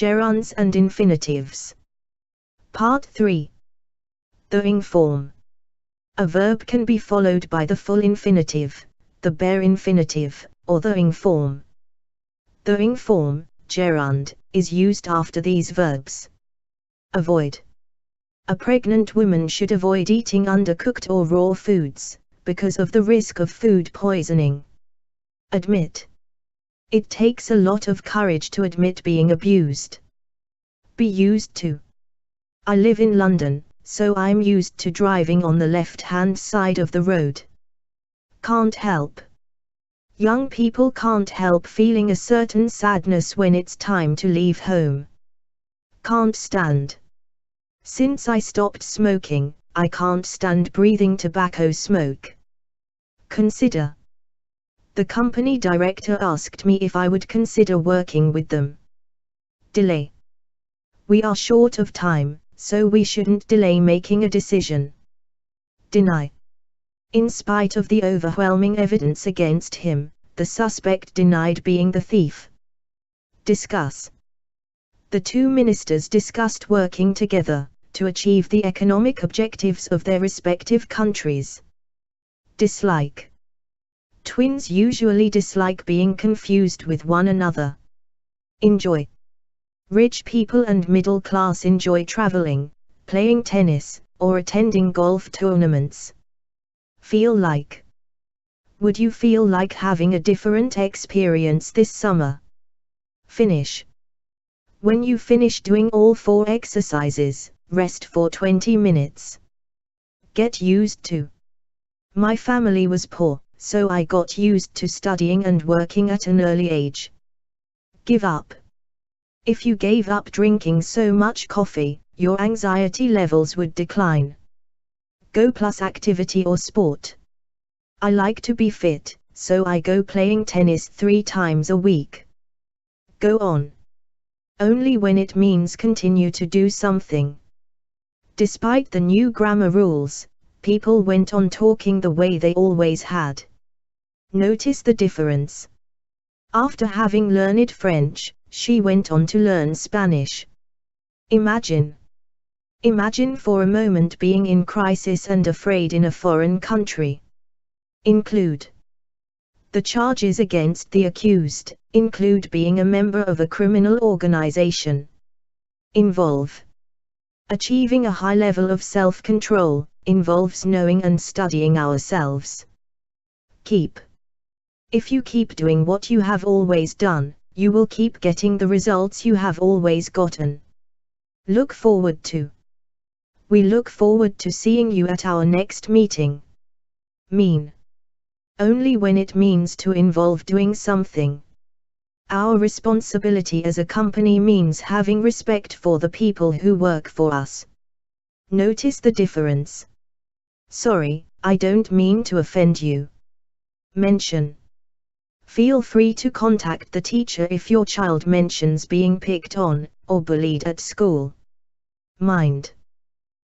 Gerunds and infinitives. Part 3. The ing form. A verb can be followed by the full infinitive, the bare infinitive, or the ing form. The ing form, gerund, is used after these verbs. Avoid. A pregnant woman should avoid eating undercooked or raw foods, because of the risk of food poisoning. Admit. It takes a lot of courage to admit being abused. Be used to. I live in London, so I'm used to driving on the left-hand side of the road. Can't help. Young people can't help feeling a certain sadness when it's time to leave home. Can't stand. Since I stopped smoking, I can't stand breathing tobacco smoke. Consider. The company director asked me if I would consider working with them. Delay. We are short of time, so we shouldn't delay making a decision. Deny. In spite of the overwhelming evidence against him, the suspect denied being the thief. Discuss. The two ministers discussed working together to achieve the economic objectives of their respective countries. Dislike. Twins usually dislike being confused with one another. Enjoy. Rich people and middle class enjoy traveling, playing tennis, or attending golf tournaments. Feel like. Would you feel like having a different experience this summer? Finish. When you finish doing all 4 exercises, rest for 20 minutes. Get used to. My family was poor, so I got used to studying and working at an early age. Give up. If you gave up drinking so much coffee, your anxiety levels would decline. Go plus activity or sport. I like to be fit, so I go playing tennis 3 times a week. Go on. Only when it means continue to do something. Despite the new grammar rules, people went on talking the way they always had. Notice the difference. After having learned French, she went on to learn Spanish. Imagine. Imagine for a moment being in crisis and afraid in a foreign country. Include. The charges against the accused include being a member of a criminal organization. Involve. Achieving a high level of self-control involves knowing and studying ourselves. Keep. If you keep doing what you have always done, you will keep getting the results you have always gotten. Look forward to. We look forward to seeing you at our next meeting. Mean. Only when it means to involve doing something. Our responsibility as a company means having respect for the people who work for us. Notice the difference. Sorry, I don't mean to offend you. Mention. Feel free to contact the teacher if your child mentions being picked on or bullied at school. Mind.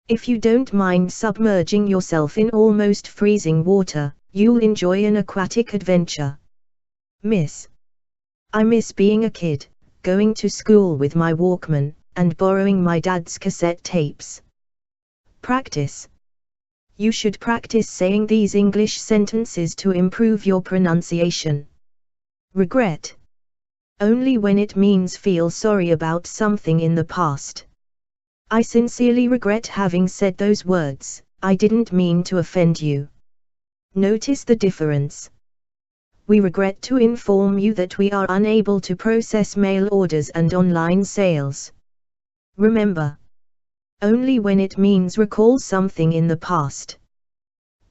If you don't mind submerging yourself in almost freezing water, you'll enjoy an aquatic adventure. Miss. I miss being a kid, going to school with my Walkman, and borrowing my dad's cassette tapes. Practice. You should practice saying these English sentences to improve your pronunciation. Regret. Only when it means feel sorry about something in the past. I sincerely regret having said those words. I didn't mean to offend you. Notice the difference. We regret to inform you that we are unable to process mail orders and online sales. Remember. Only when it means recall something in the past.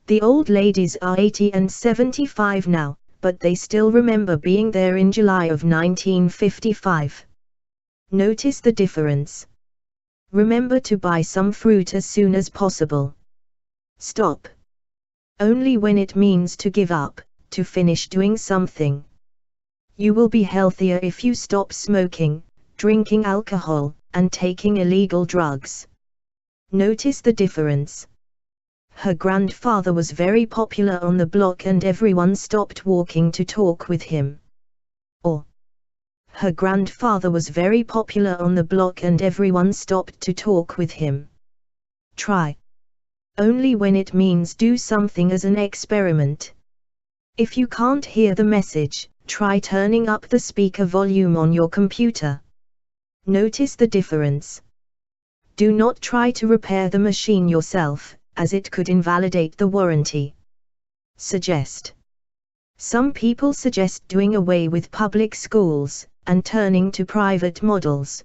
The old ladies are 80 and 75 now, but they still remember being there in July of 1955. Notice the difference. Remember to buy some fruit as soon as possible. Stop. Only when it means to give up, to finish doing something. You will be healthier if you stop smoking, drinking alcohol, and taking illegal drugs. Notice the difference. Her grandfather was very popular on the block and everyone stopped walking to talk with him. Or, Her grandfather was very popular on the block and everyone stopped to talk with him. Try only when it means do something as an experiment. If you can't hear the message, try turning up the speaker volume on your computer. Notice the difference. Do not try to repair the machine yourself, as it could invalidate the warranty. Suggest. Some people suggest doing away with public schools and turning to private models.